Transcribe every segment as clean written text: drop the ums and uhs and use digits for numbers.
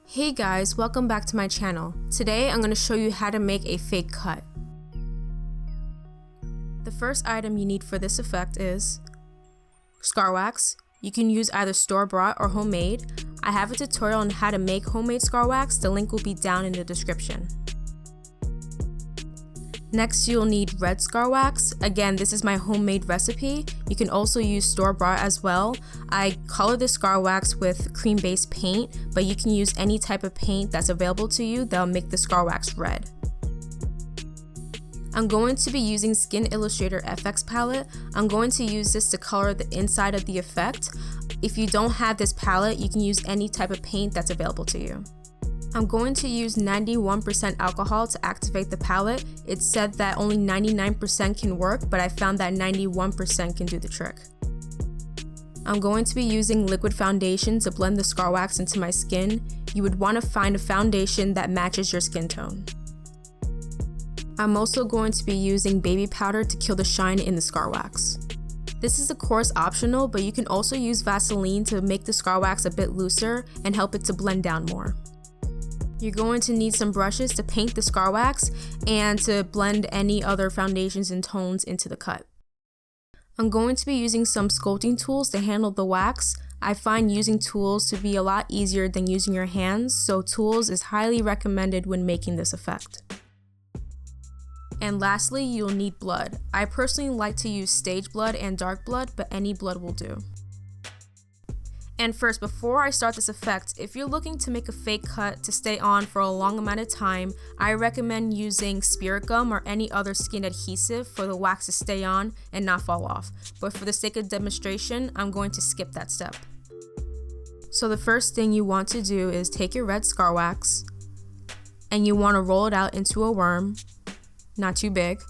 Hey guys, welcome back to my channel. Today I'm going to show you how to make a fake cut. The first item you need for this effect is scar wax. You can use either store-bought or homemade. I have a tutorial on how to make homemade scar wax. The link will be down in the description. Next, you'll need red scar wax. Again, this is my homemade recipe. You can also use store-bought as well. I color the scar wax with cream-based paint, but you can use any type of paint that's available to you that'll make the scar wax red. I'm going to be using Skin Illustrator FX palette. I'm going to use this to color the inside of the effect. If you don't have this palette, you can use any type of paint that's available to you. I'm going to use 91% alcohol to activate the palette. It said that only 99% can work, but I found that 91% can do the trick. I'm going to be using liquid foundation to blend the scar wax into my skin. You would want to find a foundation that matches your skin tone. I'm also going to be using baby powder to kill the shine in the scar wax. This is of course optional, but you can also use Vaseline to make the scar wax a bit looser and help it to blend down more. You're going to need some brushes to paint the scar wax and to blend any other foundations and tones into the cut. I'm going to be using some sculpting tools to handle the wax. I find using tools to be a lot easier than using your hands, so tools is highly recommended when making this effect. And lastly, you'll need blood. I personally like to use stage blood and dark blood, but any blood will do. And first, before I start this effect, if you're looking to make a fake cut to stay on for a long amount of time, I recommend using spirit gum or any other skin adhesive for the wax to stay on and not fall off. But for the sake of demonstration, I'm going to skip that step. So the first thing you want to do is take your red scar wax and you want to roll it out into a worm, not too big.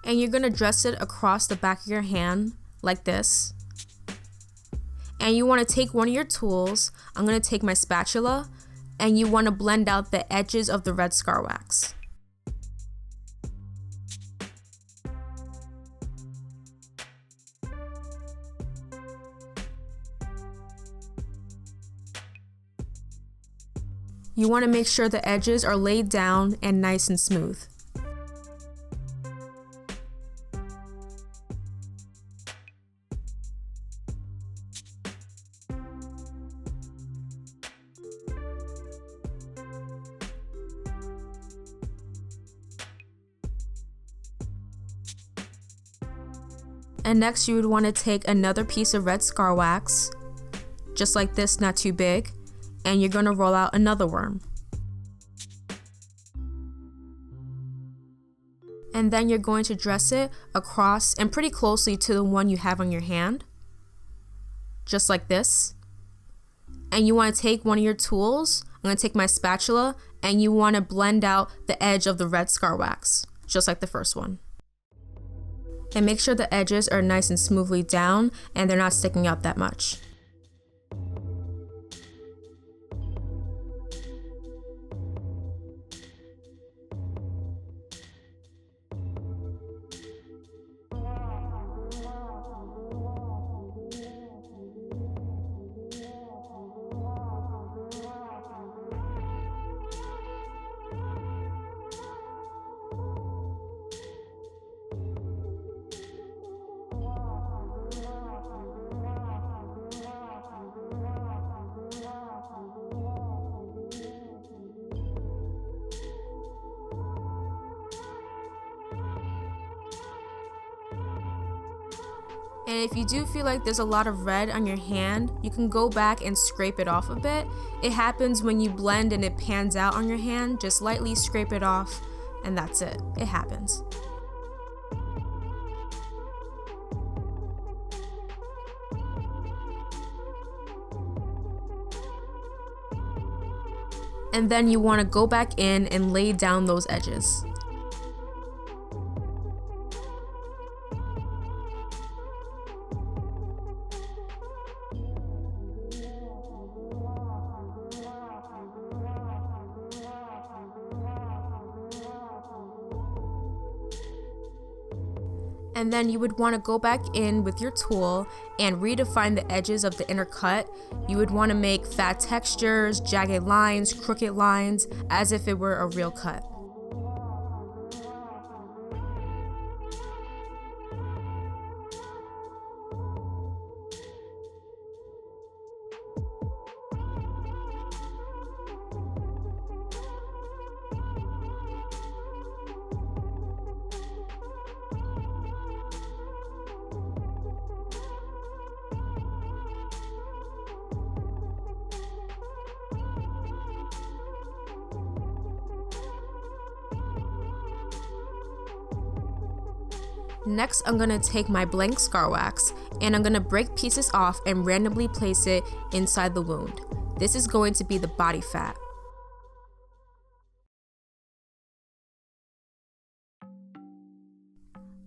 And you're going to dress it across the back of your hand like this. And you want to take one of your tools. I'm going to take my spatula, and you want to blend out the edges of the red scar wax. You want to make sure the edges are laid down and nice and smooth. And next you would want to take another piece of red scar wax, just like this, not too big, and you're going to roll out another worm. And then you're going to dress it across and pretty closely to the one you have on your hand, just like this. And you want to take one of your tools, I'm going to take my spatula, and you want to blend out the edge of the red scar wax, just like the first one. And make sure the edges are nice and smoothly down and they're not sticking out that much. And if you do feel like there's a lot of red on your hand, you can go back and scrape it off a bit. It happens when you blend and it pans out on your hand. Just lightly scrape it off and that's it. It happens. And then you want to go back in and lay down those edges. And then you would want to go back in with your tool and redefine the edges of the inner cut. You would want to make fat textures, jagged lines, crooked lines, as if it were a real cut. Next, I'm going to take my blank scar wax and I'm going to break pieces off and randomly place it inside the wound. This is going to be the body fat.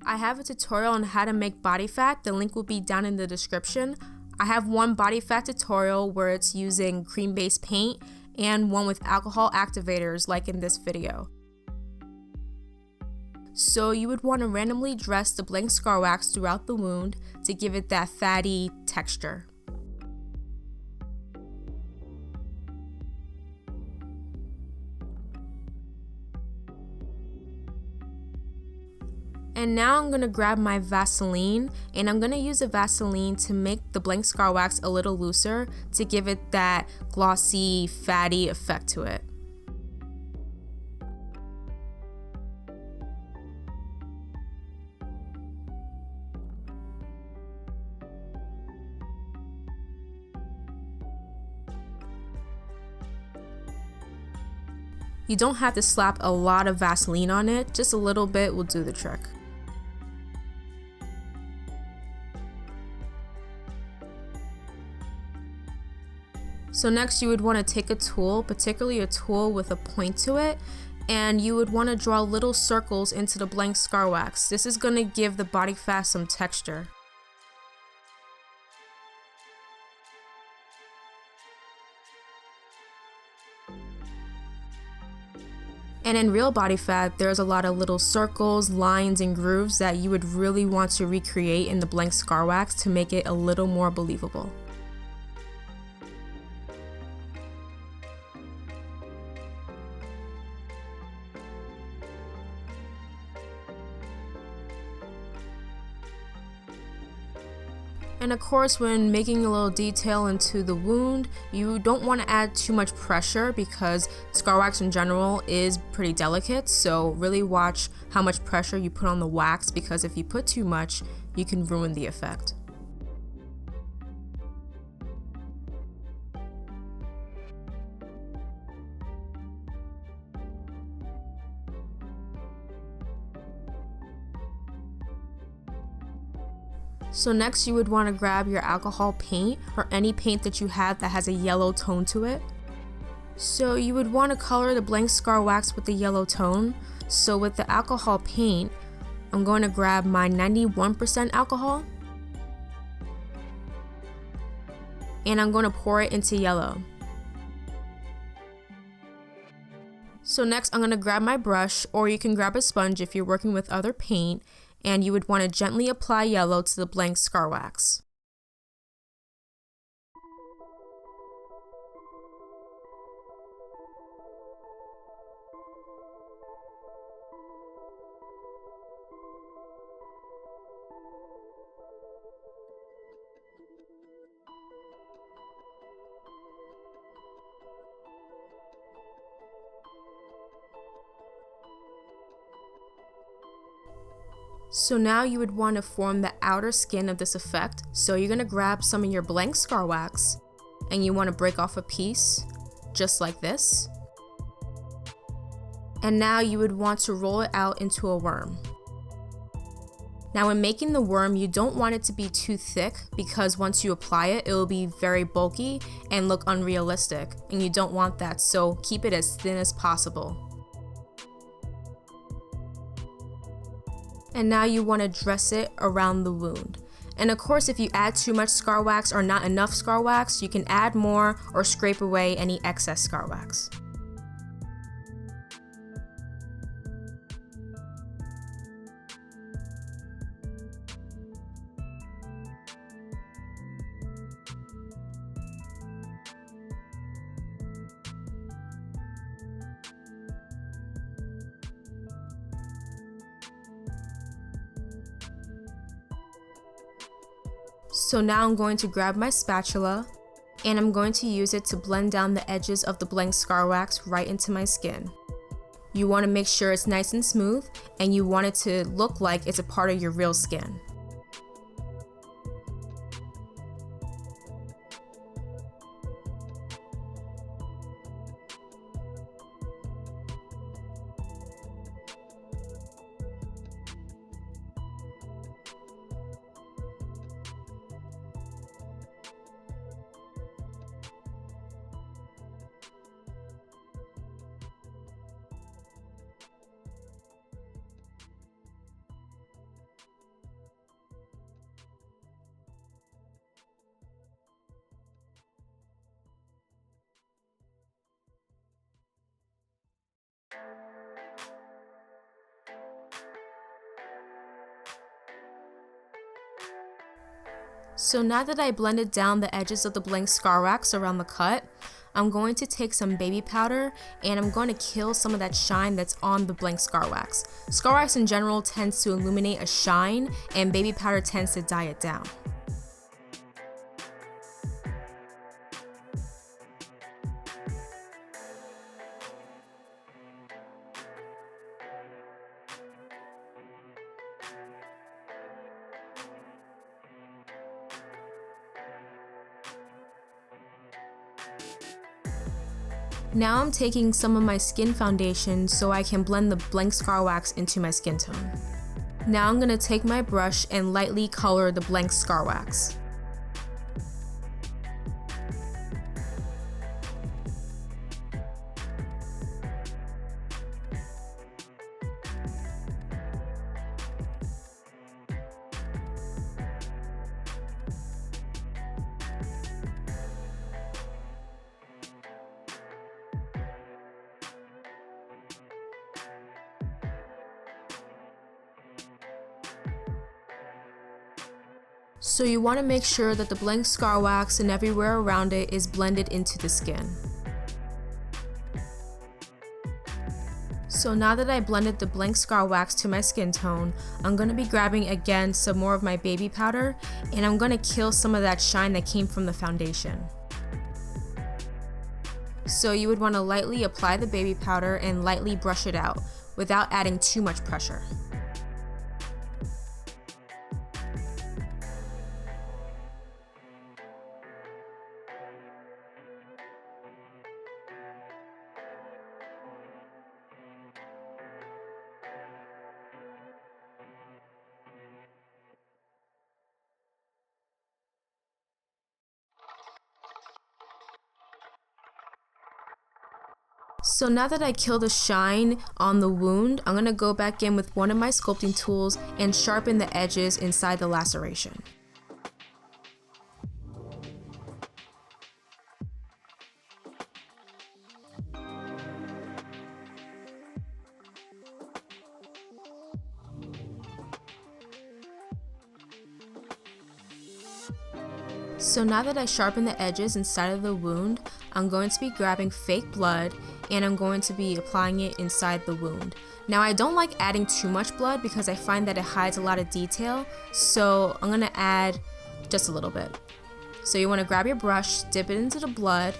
I have a tutorial on how to make body fat. The link will be down in the description. I have one body fat tutorial where it's using cream-based paint and one with alcohol activators like in this video. So you would want to randomly dress the blank scar wax throughout the wound to give it that fatty texture. And now I'm going to grab my Vaseline and I'm going to use a Vaseline to make the blank scar wax a little looser to give it that glossy, fatty effect to it. You don't have to slap a lot of Vaseline on it, just a little bit will do the trick. So next you would want to take a tool, particularly a tool with a point to it, and you would want to draw little circles into the blank scar wax. This is going to give the body fat some texture. And in real body fat, there's a lot of little circles, lines, and grooves that you would really want to recreate in the blank scar wax to make it a little more believable. And of course, when making a little detail into the wound, you don't want to add too much pressure because scar wax in general is pretty delicate, so really watch how much pressure you put on the wax, because if you put too much, you can ruin the effect. So next you would want to grab your alcohol paint or any paint that you have that has a yellow tone to it. So you would want to color the blank scar wax with the yellow tone. So with the alcohol paint, I'm going to grab my 91% alcohol and I'm going to pour it into yellow. So next I'm going to grab my brush, or you can grab a sponge if you're working with other paint, and you would want to gently apply yellow to the blank scar wax. So now you would want to form the outer skin of this effect. So you're going to grab some of your blank scar wax and you want to break off a piece just like this. And now you would want to roll it out into a worm. Now when making the worm, you don't want it to be too thick because once you apply it, it will be very bulky and look unrealistic, and you don't want that, so keep it as thin as possible. And now you want to dress it around the wound. And of course, if you add too much scar wax or not enough scar wax, you can add more or scrape away any excess scar wax. So now I'm going to grab my spatula and I'm going to use it to blend down the edges of the blank scar wax right into my skin. You want to make sure it's nice and smooth, and you want it to look like it's a part of your real skin. So now that I blended down the edges of the blank scar wax around the cut, I'm going to take some baby powder and I'm going to kill some of that shine that's on the blank scar wax. Scar wax in general tends to illuminate a shine, and baby powder tends to dye it down. Now I'm taking some of my skin foundation so I can blend the blank scar wax into my skin tone. Now I'm going to take my brush and lightly color the blank scar wax. So you want to make sure that the blank scar wax and everywhere around it is blended into the skin. So now that I blended the blank scar wax to my skin tone, I'm going to be grabbing again some more of my baby powder, and I'm going to kill some of that shine that came from the foundation. So you would want to lightly apply the baby powder and lightly brush it out without adding too much pressure. So now that I killed the shine on the wound, I'm going to go back in with one of my sculpting tools and sharpen the edges inside the laceration. So now that I sharpened the edges inside of the wound, I'm going to be grabbing fake blood and I'm going to be applying it inside the wound. Now I don't like adding too much blood because I find that it hides a lot of detail, so I'm going to add just a little bit. So you want to grab your brush, dip it into the blood,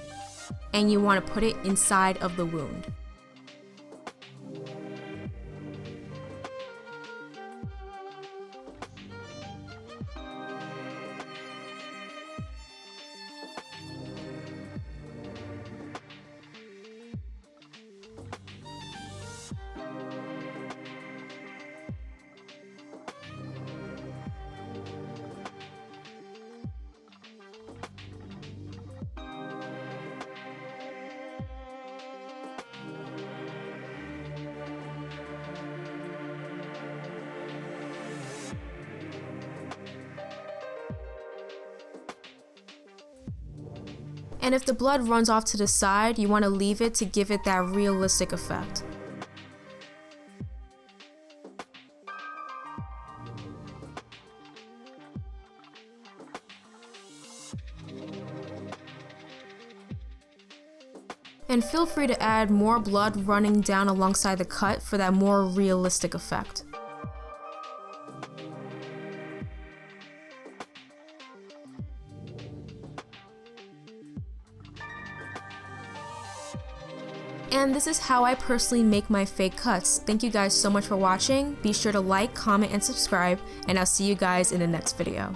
and you want to put it inside of the wound. And if the blood runs off to the side, you want to leave it to give it that realistic effect. And feel free to add more blood running down alongside the cut for that more realistic effect. And this is how I personally make my fake cuts. Thank you guys so much for watching. Be sure to like, comment, and subscribe, and I'll see you guys in the next video.